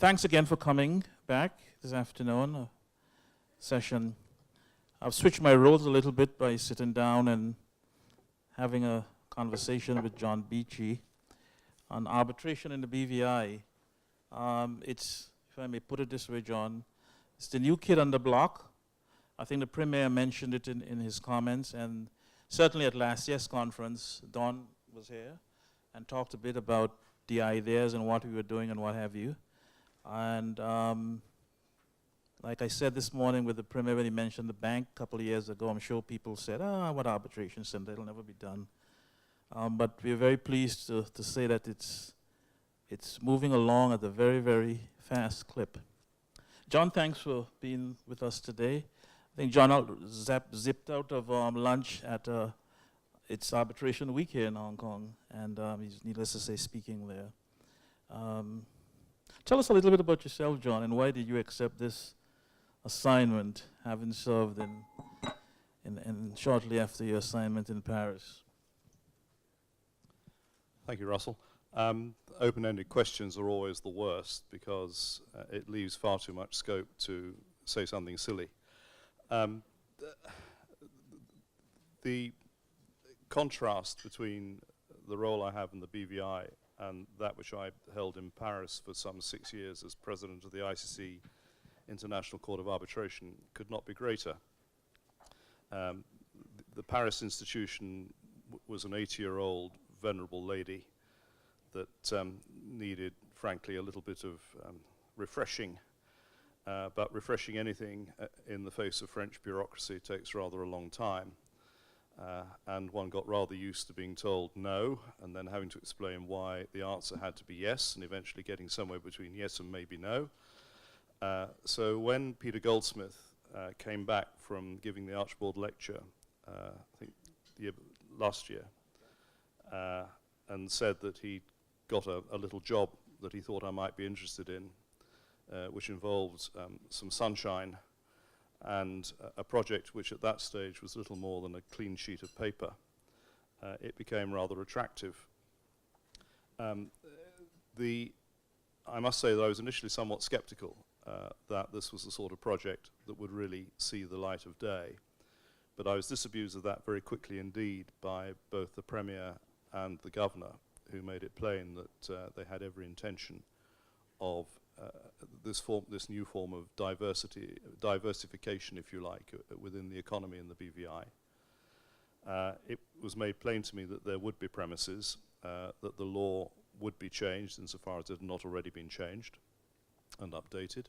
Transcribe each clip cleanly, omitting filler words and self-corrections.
Thanks again for coming back this afternoon session. I've switched my roles a little bit by sitting down and having a conversation with John Beechey on arbitration in the BVI. It's, if I may put it this way, John, it's the new kid on the block. I think the Premier mentioned it in his comments, and certainly at last year's conference, Don was here and talked a bit about the ideas and what we were doing and what have you. And like I said this morning with the Premier when he mentioned the bank a couple of years ago, I'm sure people said, what arbitration center, it'll never be done. But we're very pleased to say that it's moving along at a very, very fast clip. John, thanks for being with us today. I think John zipped out of lunch at it's arbitration week here in Hong Kong, and he's, needless to say, speaking there. Tell us a little bit about yourself, John, and why did you accept this assignment, having served in shortly after your assignment in Paris? Thank you, Russell. Open-ended questions are always the worst because it leaves far too much scope to say something silly. The contrast between the role I have in the BVI and that which I held in Paris for some 6 years as president of the ICC International Court of Arbitration could not be greater. The Paris institution was an 80-year-old venerable lady that needed, frankly, a little bit of refreshing. But refreshing anything in the face of French bureaucracy takes rather a long time. And one got rather used to being told no, and then having to explain why the answer had to be yes, and eventually getting somewhere between yes and maybe no. So when Peter Goldsmith came back from giving the Archibald lecture, I think last year, and said that he got a little job that he thought I might be interested in, which involved some sunshine and a project which at that stage was little more than a clean sheet of paper. It became rather attractive. I must say that I was initially somewhat skeptical that this was the sort of project that would really see the light of day. But I was disabused of that very quickly indeed by both the Premier and the Governor, who made it plain that they had every intention of this new form of diversification, if you like, within the economy and the BVI. It was made plain to me that there would be premises, that the law would be changed insofar as it had not already been changed and updated.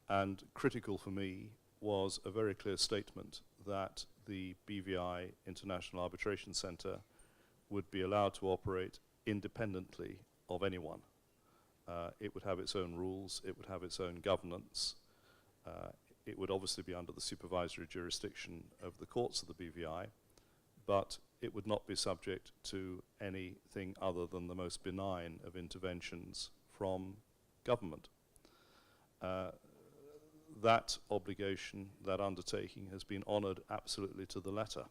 And critical for me was a very clear statement that the BVI International Arbitration Centre would be allowed to operate independently of anyone. It would have its own rules, it would have its own governance, it would obviously be under the supervisory jurisdiction of the courts of the BVI, but it would not be subject to anything other than the most benign of interventions from government. That obligation, that undertaking, has been honoured absolutely to the letter.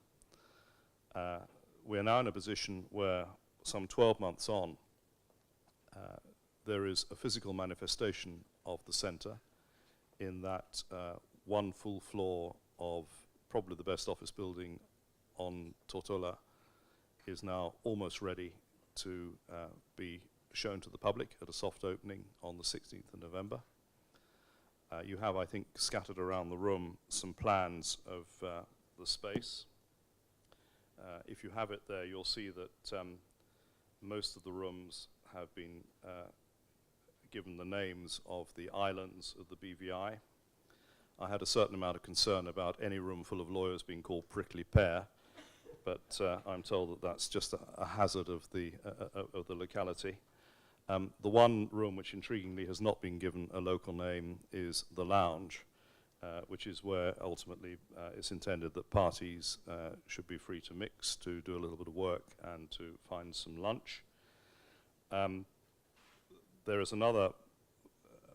We are now in a position where, some 12 months on, there is a physical manifestation of the centre in that one full floor of probably the best office building on Tortola is now almost ready to be shown to the public at a soft opening on the 16th of November. You have, I think, scattered around the room some plans of the space. If you have it there, you'll see that most of the rooms have been given the names of the islands of the BVI. I had a certain amount of concern about any room full of lawyers being called Prickly Pear, but I'm told that that's just a hazard of the locality. The one room which intriguingly has not been given a local name is the lounge, which is where ultimately it's intended that parties should be free to mix, to do a little bit of work and to find some lunch. There is another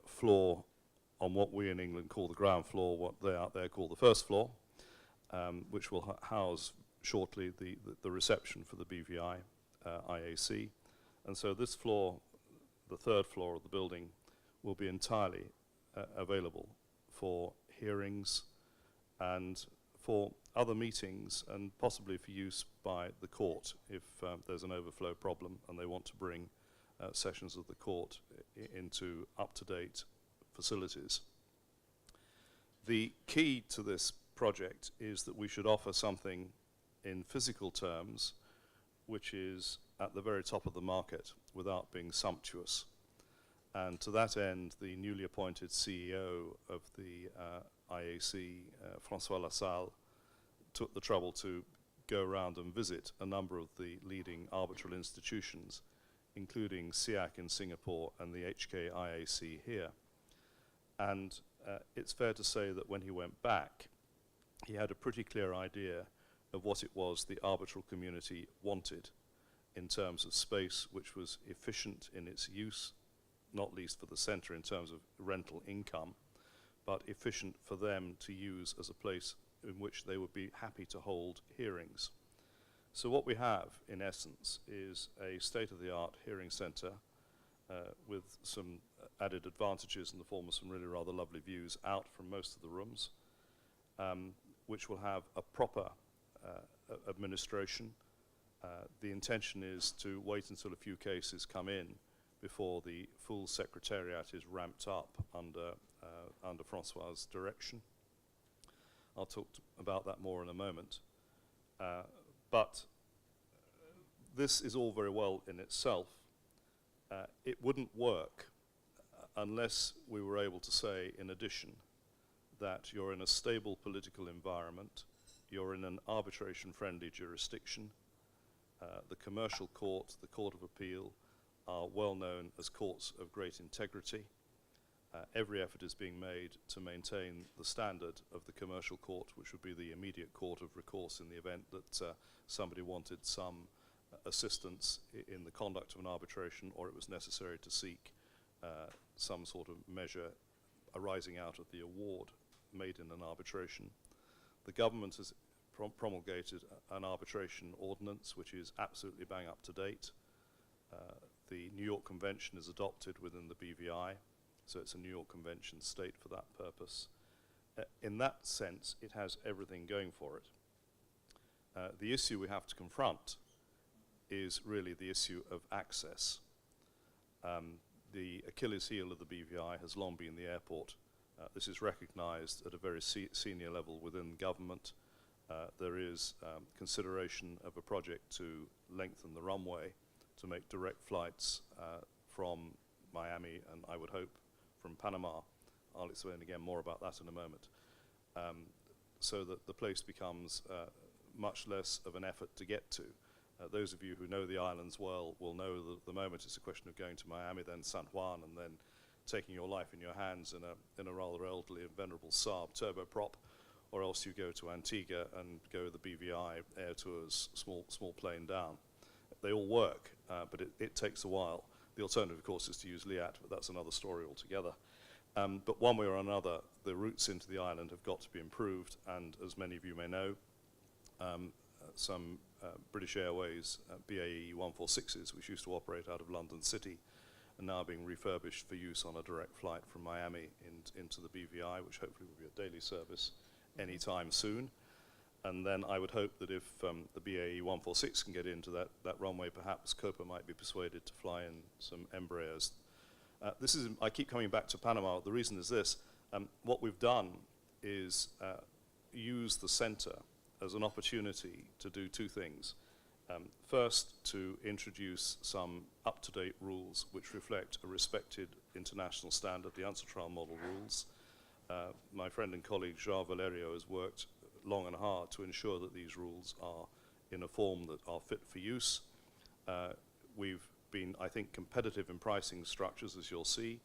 floor on what we in England call the ground floor, what they out there call the first floor, which will house shortly the reception for the BVI IAC. And so this floor, the third floor of the building, will be entirely available for hearings and for other meetings, and possibly for use by the court if there's an overflow problem and they want to bring sessions of the court into up-to-date facilities. The key to this project is that we should offer something in physical terms which is at the very top of the market without being sumptuous. And to that end, the newly appointed CEO of the IAC, François Lassalle, took the trouble to go around and visit a number of the leading arbitral institutions, including SIAC in Singapore and the HKIAC here. And it's fair to say that when he went back, he had a pretty clear idea of what it was the arbitral community wanted in terms of space which was efficient in its use, not least for the centre in terms of rental income, but efficient for them to use as a place in which they would be happy to hold hearings. So what we have, in essence, is a state-of-the-art hearing centre with some added advantages in the form of some really rather lovely views out from most of the rooms, which will have a proper administration. The intention is to wait until a few cases come in before the full secretariat is ramped up under François' direction. I'll talk about that more in a moment. But this is all very well in itself. It wouldn't work unless we were able to say, in addition, that you're in a stable political environment, you're in an arbitration-friendly jurisdiction, the commercial court, the Court of Appeal, are well known as courts of great integrity. Every effort is being made to maintain the standard of the commercial court, which would be the immediate court of recourse in the event that somebody wanted some assistance in the conduct of an arbitration, or it was necessary to seek some sort of measure arising out of the award made in an arbitration. The government has promulgated an arbitration ordinance which is absolutely bang up to date. The New York Convention is adopted within the BVI, so it's a New York Convention state for that purpose. In that sense, it has everything going for it. The issue we have to confront is really the issue of access. The Achilles heel of the BVI has long been the airport. This is recognized at a very senior level within government. There is consideration of a project to lengthen the runway to make direct flights from Miami and, I would hope, from Panama. I'll explain again more about that in a moment. So that the place becomes much less of an effort to get to. Those of you who know the islands well will know that at the moment it's a question of going to Miami, then San Juan, and then taking your life in your hands in a rather elderly and venerable Saab turboprop, or else you go to Antigua and go the BVI Air Tours small plane down. They all work, but it takes a while. The alternative, of course, is to use LIAT, but that's another story altogether. But one way or another, the routes into the island have got to be improved, and as many of you may know, some British Airways BAE 146s, which used to operate out of London City, are now being refurbished for use on a direct flight from Miami into the BVI, which hopefully will be a daily service anytime soon. And then I would hope that if the BAE 146 can get into that runway, perhaps Copa might be persuaded to fly in some Embraers. I keep coming back to Panama. The reason is this. What we've done is use the center as an opportunity to do two things. First, to introduce some up-to-date rules which reflect a respected international standard, the UNCITRAL model rules. My friend and colleague João Valerio has worked long and hard to ensure that these rules are in a form that are fit for use. We've been, I think, competitive in pricing structures, as you'll see.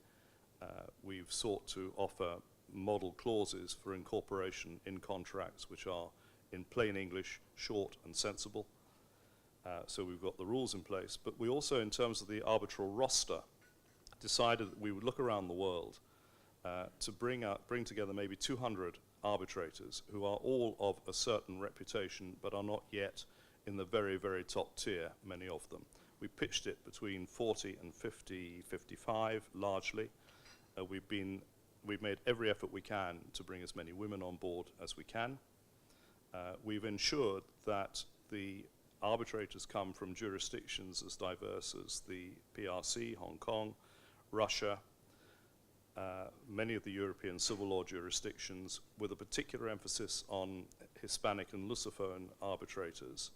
We've sought to offer model clauses for incorporation in contracts which are, in plain English, short and sensible. So we've got the rules in place, but we also, in terms of the arbitral roster, decided that we would look around the world to bring together maybe 200 arbitrators who are all of a certain reputation but are not yet in the very, very top tier, many of them. We pitched it between 40 and 50, 55 largely, We've made every effort we can to bring as many women on board as we can. We've ensured that the arbitrators come from jurisdictions as diverse as the PRC, Hong Kong, Russia, many of the European civil law jurisdictions, with a particular emphasis on Hispanic and Lusophone arbitrators,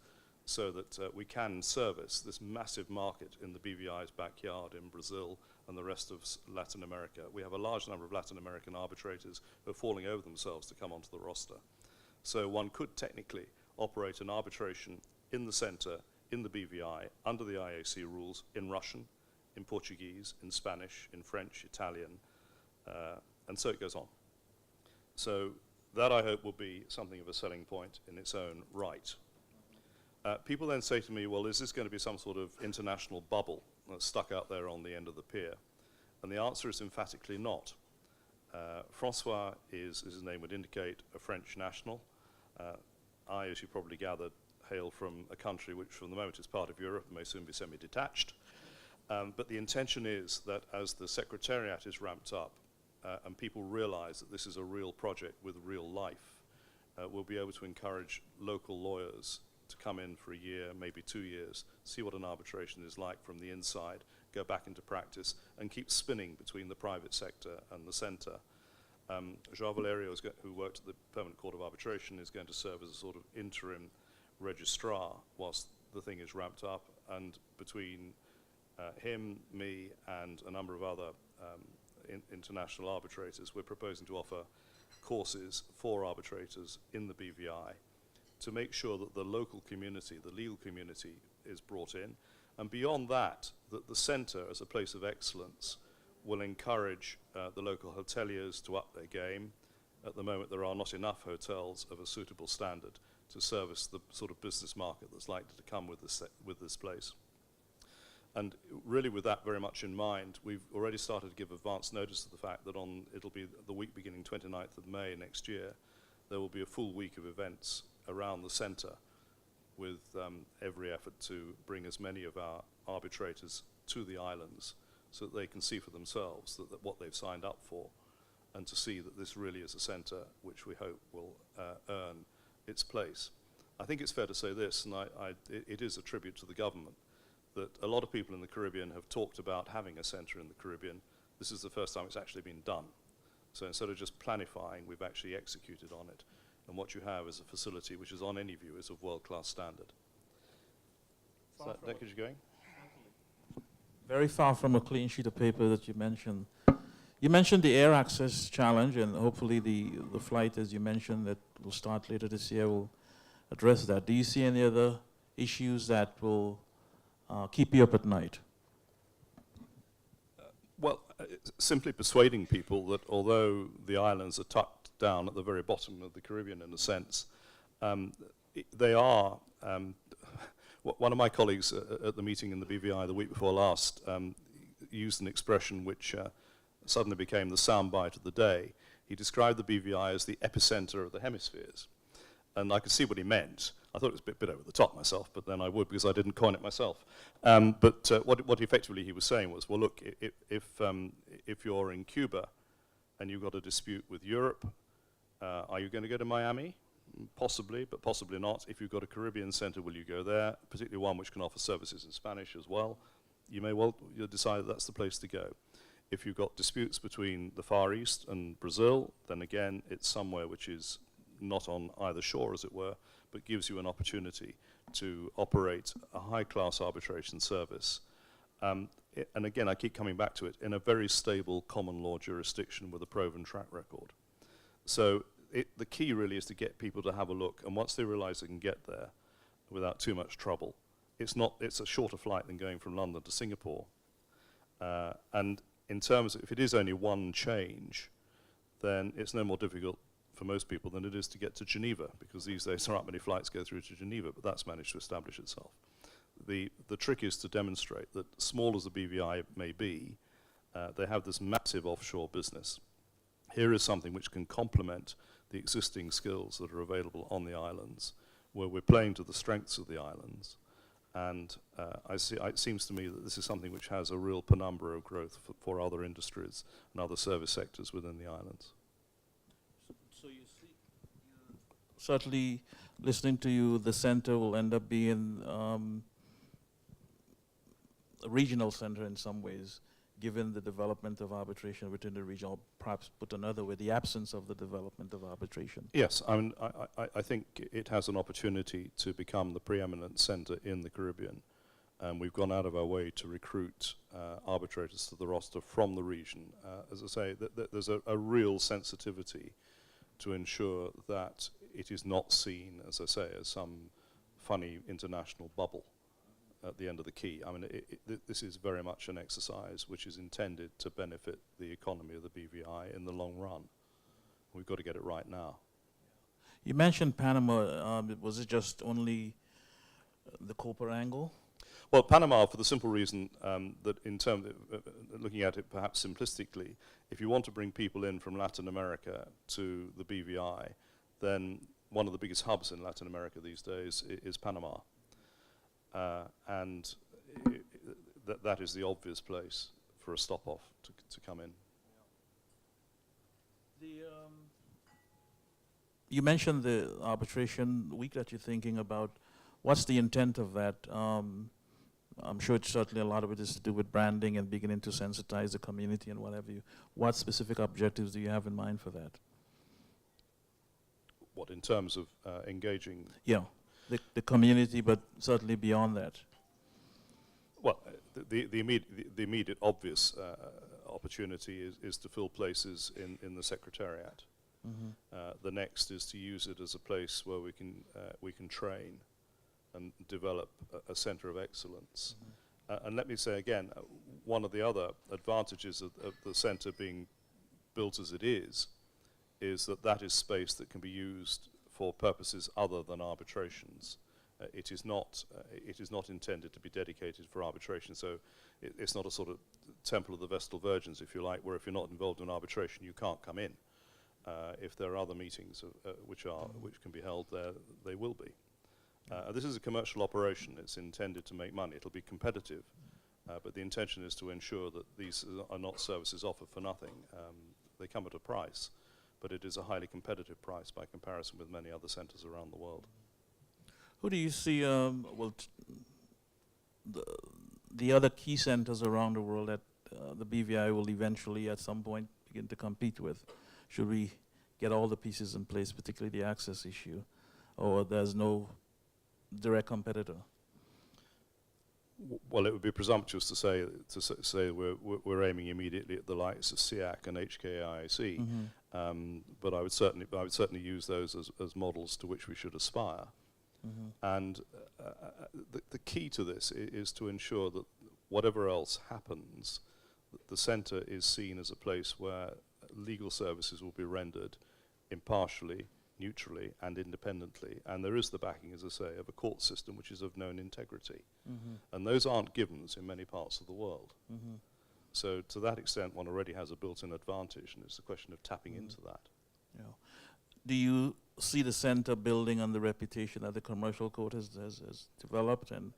so that we can service this massive market in the BVI's backyard in Brazil and the rest of Latin America. We have a large number of Latin American arbitrators who are falling over themselves to come onto the roster. So one could technically operate an arbitration in the center, in the BVI, under the IAC rules, in Russian, in Portuguese, in Spanish, in French, Italian, and so it goes on. So that, I hope, will be something of a selling point in its own right. People then say to me, well, is this going to be some sort of international bubble that's stuck out there on the end of the pier? And the answer is emphatically not. Francois is, as his name would indicate, a French national. I, as you probably gathered, hail from a country which, from the moment, is part of Europe and may soon be semi-detached. But the intention is that as the Secretariat is ramped up and people realize that this is a real project with real life, we'll be able to encourage local lawyers to come in for a year, maybe 2 years, see what an arbitration is like from the inside, go back into practice, and keep spinning between the private sector and the centre. João Valerio, who worked at the Permanent Court of Arbitration, is going to serve as a sort of interim registrar whilst the thing is ramped up, and between him, me, and a number of other international arbitrators, we're proposing to offer courses for arbitrators in the BVI to make sure that the local community, the legal community, is brought in. And beyond that, that the centre, as a place of excellence, will encourage the local hoteliers to up their game. At the moment, there are not enough hotels of a suitable standard to service the sort of business market that's likely to come with this place. And really, with that very much in mind, we've already started to give advance notice of the fact that it'll be the week beginning 29th of May next year, there will be a full week of events around the centre with every effort to bring as many of our arbitrators to the islands so that they can see for themselves that what they've signed up for, and to see that this really is a centre which we hope will earn its place. I think it's fair to say this, and it is a tribute to the government, that a lot of people in the Caribbean have talked about having a centre in the Caribbean. This is the first time it's actually been done. So instead of just planifying, we've actually executed on it. And what you have is a facility which is, on any view, is of world-class standard. Is that Deckage going? Very far from a clean sheet of paper that you mentioned. You mentioned the air access challenge, and hopefully the flight, as you mentioned, that will start later this year will address that. Do you see any other issues that will keep you up at night? Well, simply persuading people that although the islands are tucked down at the very bottom of the Caribbean in a sense, they are, one of my colleagues at the meeting in the BVI the week before last used an expression which suddenly became the soundbite of the day. He described the BVI as the epicenter of the hemispheres. And I could see what he meant. I thought it was a bit over the top myself, but then I would because I didn't coin it myself. But what effectively he was saying was, well, look, if you're in Cuba and you've got a dispute with Europe, are you going to go to Miami? Possibly, but possibly not. If you've got a Caribbean center, will you go there? Particularly one which can offer services in Spanish as well. You may well decide that that's the place to go. If you've got disputes between the Far East and Brazil, then again, it's somewhere which is not on either shore, as it were, but gives you an opportunity to operate a high-class arbitration service. And again, I keep coming back to it, in a very stable common law jurisdiction with a proven track record. So the key really is to get people to have a look, and once they realize they can get there without too much trouble, it's a shorter flight than going from London to Singapore. And in terms of, if it is only one change, then it's no more difficult for most people than it is to get to Geneva, because these days there aren't many flights go through to Geneva, but that's managed to establish itself. The trick is to demonstrate that, small as the BVI may be, they have this massive offshore business. Here is something which can complement the existing skills that are available on the islands, where we're playing to the strengths of the islands, And it seems to me that this is something which has a real penumbra of growth for other industries and other service sectors within the islands. So you see, certainly listening to you, the center will end up being a regional center in some ways, given the development of arbitration within the region, or perhaps put another way, the absence of the development of arbitration. Yes, I mean, I think it has an opportunity to become the preeminent center in the Caribbean. And we've gone out of our way to recruit arbitrators to the roster from the region. As I say, there's a real sensitivity to ensure that it is not seen, as I say, as some funny international bubble at the end of the quay. I mean, this is very much an exercise which is intended to benefit the economy of the BVI in the long run. We've got to get it right now. You mentioned Panama. Was it just only the copper angle? Well, Panama, for the simple reason that in terms of looking at it perhaps simplistically, if you want to bring people in from Latin America to the BVI, then one of the biggest hubs in Latin America these days is Panama. And that is the obvious place for a stop-off to come in. You mentioned the arbitration week that you're thinking about. What's the intent of that? I'm sure it's certainly a lot of it is to do with branding and beginning to sensitize the community and whatever you. What specific objectives do you have in mind for that? What, in terms of engaging? Yeah, the community, but certainly beyond that. Well, the immediate obvious opportunity is to fill places in the Secretariat. Mm-hmm. The next is to use it as a place where we can train and develop a center of excellence. Mm-hmm. And let me say again, one of the other advantages of the center being built as it is that is space that can be used for purposes other than arbitrations. It is not intended to be dedicated for arbitration, so it's not a sort of temple of the Vestal Virgins, if you like, where if you're not involved in arbitration, you can't come in. If there are other meetings which can be held there, they will be. This is a commercial operation. It's intended to make money. It'll be competitive, but the intention is to ensure that these are not services offered for nothing. They come at a price, but it is a highly competitive price by comparison with many other centers around the world. Who do you see, the other key centers around the world that the BVI will eventually at some point begin to compete with? Should we get all the pieces in place, particularly the access issue, or there's no direct competitor? Well, it would be presumptuous to say we're aiming immediately at the likes of BVIIAC and HKIAC, Mm-hmm. but I would certainly use those as models to which we should aspire. Mm-hmm. And the key to this is to ensure that whatever else happens, the centre is seen as a place where legal services will be rendered impartially, neutrally and independently, and there is the backing, as I say, of a court system which is of known integrity. Mm-hmm. And those aren't givens in many parts of the world. Mm-hmm. So to that extent, one already has a built-in advantage, and it's a question of tapping into that. Yeah. Do you see the center building on the reputation that the commercial court has developed, and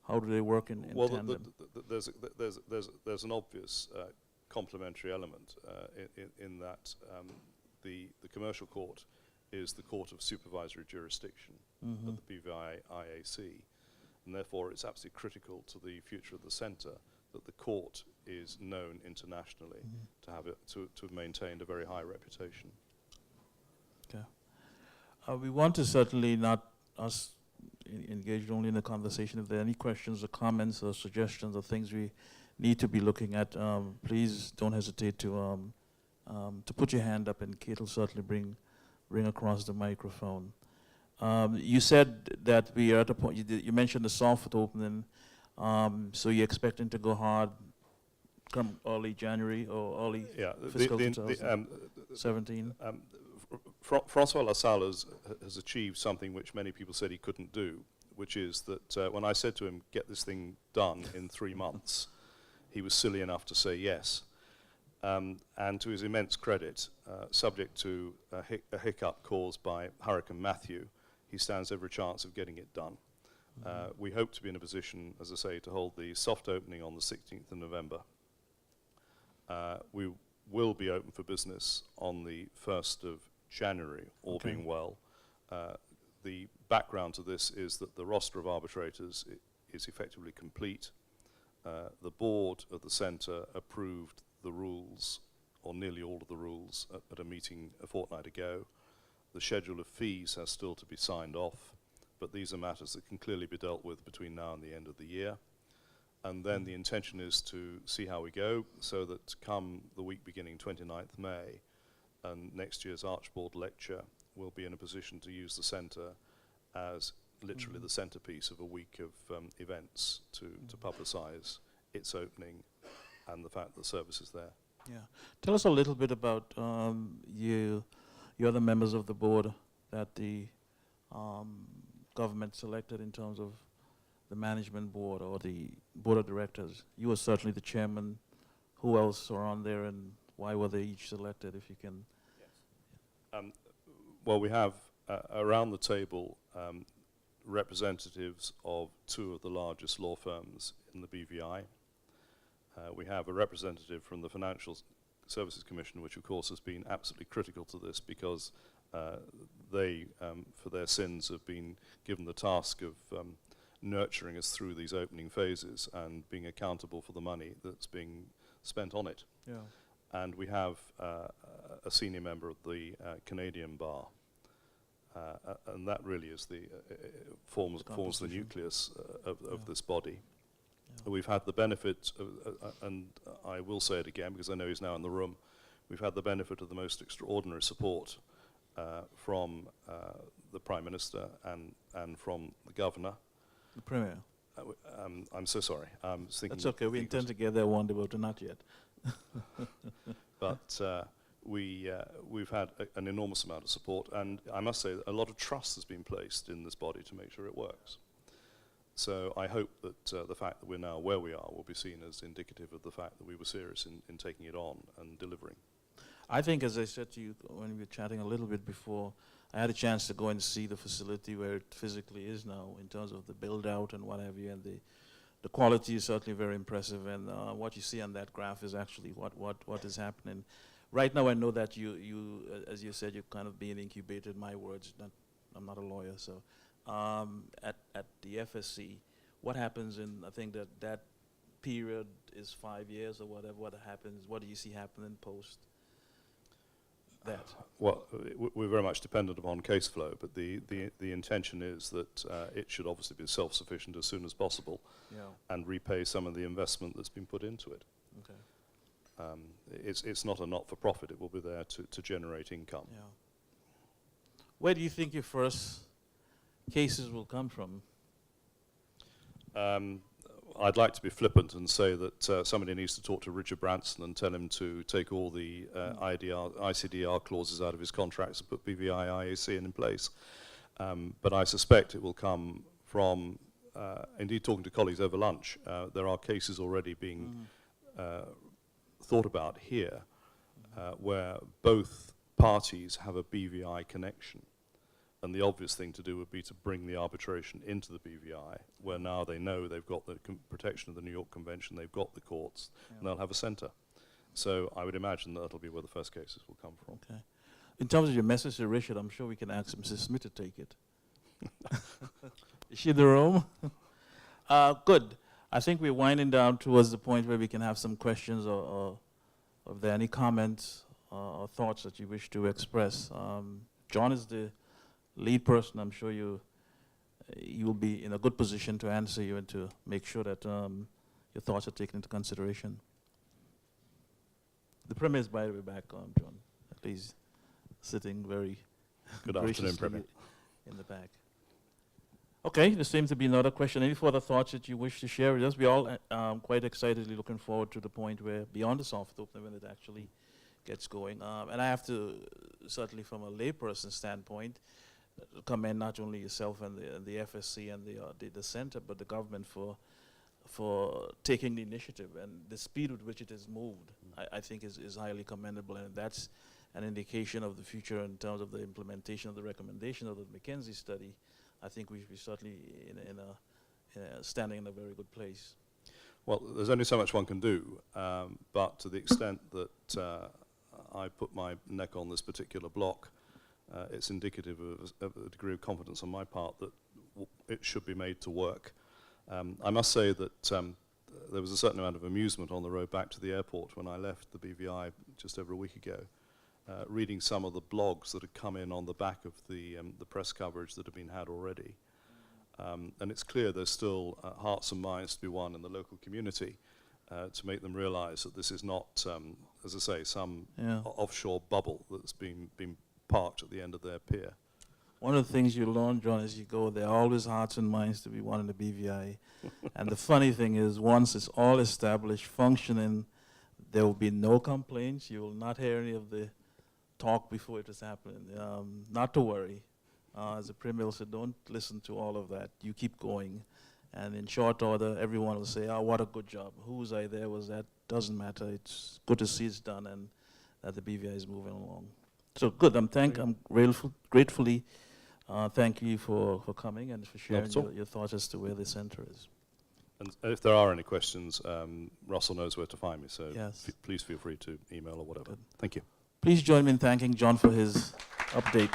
how do they work in tandem? There's an obvious complementary element in that the commercial court is the court of supervisory jurisdiction Mm-hmm. of the BVIIAC, and therefore it's absolutely critical to the future of the centre that the court is known internationally, Mm-hmm. to have it to have maintained a very high reputation. Okay. We want to certainly not us engage only in the conversation. If there are any questions or comments or suggestions or things we need to be looking at, please don't hesitate to put your hand up, and Kate will certainly bring across the microphone. You said that we are at a point, you mentioned the soft opening, so you're expecting to go hard come early January or early fiscal 2017? Francois Lassalle has achieved something which many people said he couldn't do, which is that when I said to him, get this thing done in 3 months, he was silly enough to say yes. And to his immense credit, subject to a hiccup caused by Hurricane Matthew, he stands every chance of getting it done. We hope to be in a position, as I say, to hold the soft opening on the 16th of November. We will be open for business on the 1st of January, all Okay. being well. The background to this is that the roster of arbitrators is effectively complete. The board of the centre approved the rules, or nearly all of the rules, at a meeting a fortnight ago. The schedule of fees has still to be signed off, but these are matters that can clearly be dealt with between now and the end of the year. And then the intention is to see how we go, so that come the week beginning 29th May, and next year's Archbold lecture, we'll be in a position to use the centre as literally the centrepiece of a week of events to publicise its opening and the fact that the service is there. Yeah. Tell us a little bit about you other members of the board that the government selected in terms of the management board or the board of directors. You were certainly the chairman. Who else are on there, and why were they each selected, if you can? Yes. Well, we have around the table representatives of two of the largest law firms in the BVI. We have a representative from the Financial Services Commission, which of course has been absolutely critical to this, because they, for their sins, have been given the task of nurturing us through these opening phases and being accountable for the money that's being spent on it. Yeah. And we have a senior member of the Canadian Bar, and that really is the forms the nucleus of this body. Yeah. We've had the benefit, and I will say it again because I know he's now in the room, we've had the benefit of the most extraordinary support from the Prime Minister and from the Governor. The Premier. I'm so sorry. That's okay. We intend to get there one day, but not yet. But we've had an enormous amount of support, and I must say that a lot of trust has been placed in this body to make sure it works. So I hope that the fact that we're now where we are will be seen as indicative of the fact that we were serious in taking it on and delivering. I think, as I said to you when we were chatting a little bit before, I had a chance to go and see the facility where it physically is now in terms of the build out and what have you, and the quality is certainly very impressive, and what you see on that graph is actually what is happening. Right now I know that you as you said, you're kind of being incubated, my words, I'm not a lawyer, so at the FSC, what happens in, I think that period is 5 years or whatever, what happens, what do you see happening post that? Well, we're very much dependent upon case flow, but the intention is that it should obviously be self-sufficient as soon as possible, Yeah. and repay some of the investment that's been put into it. Okay. It's not a not-for-profit, it will be there to generate income. Yeah. Where do you think your first cases will come from? I'd like to be flippant and say that somebody needs to talk to Richard Branson and tell him to take all the ICDR clauses out of his contracts and put BVIIAC in place. But I suspect it will come from, indeed talking to colleagues over lunch, there are cases already being thought about here where both parties have a BVI connection. And the obvious thing to do would be to bring the arbitration into the BVI, where now they know they've got the protection of the New York Convention, they've got the courts, and they'll have a centre. So I would imagine that'll be where the first cases will come from. Okay. In terms of your message to Richard, I'm sure we can ask Mrs. Smith to take it. Is she in the room? Good. I think we're winding down towards the point where we can have some questions, or if there are any comments or thoughts that you wish to express. John is the lead person. I'm sure you will be in a good position to answer you and to make sure that your thoughts are taken into consideration. The Premier is, by the way, back on, John. At least sitting very Good afternoon, Premier. In the back. Okay, there seems to be another question. Any further thoughts that you wish to share with us? We're all quite excitedly looking forward to the point where, beyond the soft opening, when it actually gets going. And I have to, certainly from a layperson standpoint, commend not only yourself and the FSC and the centre, but the government for taking the initiative, and the speed with which it has moved, I think is highly commendable, and that's an indication of the future in terms of the implementation of the recommendation of the McKinsey study I think we should be certainly standing in a very good place. Well, there's only so much one can do, but to the extent that I put my neck on this particular block, it's indicative of a degree of confidence on my part that it should be made to work. I must say that there was a certain amount of amusement on the road back to the airport when I left the BVI just over a week ago, reading some of the blogs that had come in on the back of the press coverage that had been had already. And it's clear there's still hearts and minds to be won in the local community to make them realise that this is not, as I say, some offshore bubble that's been parked at the end of their pier. One of the things you learn, John, as you go, there are always hearts and minds to be won in the BVI. And the funny thing is, once it's all established, functioning, there will be no complaints. You will not hear any of the talk before it is happening. Not to worry. As the Premier said, don't listen to all of that. You keep going. And in short order, everyone will say, oh, what a good job. Who was I there? Was that? Doesn't matter. It's good to see it's done and that the BVI is moving along. So good. I'm gratefully thank you for coming and for sharing your thoughts as to where the centre is. And if there are any questions, Russell knows where to find me, so yes. Please feel free to email or whatever. Good. Thank you. Please join me in thanking John for his update.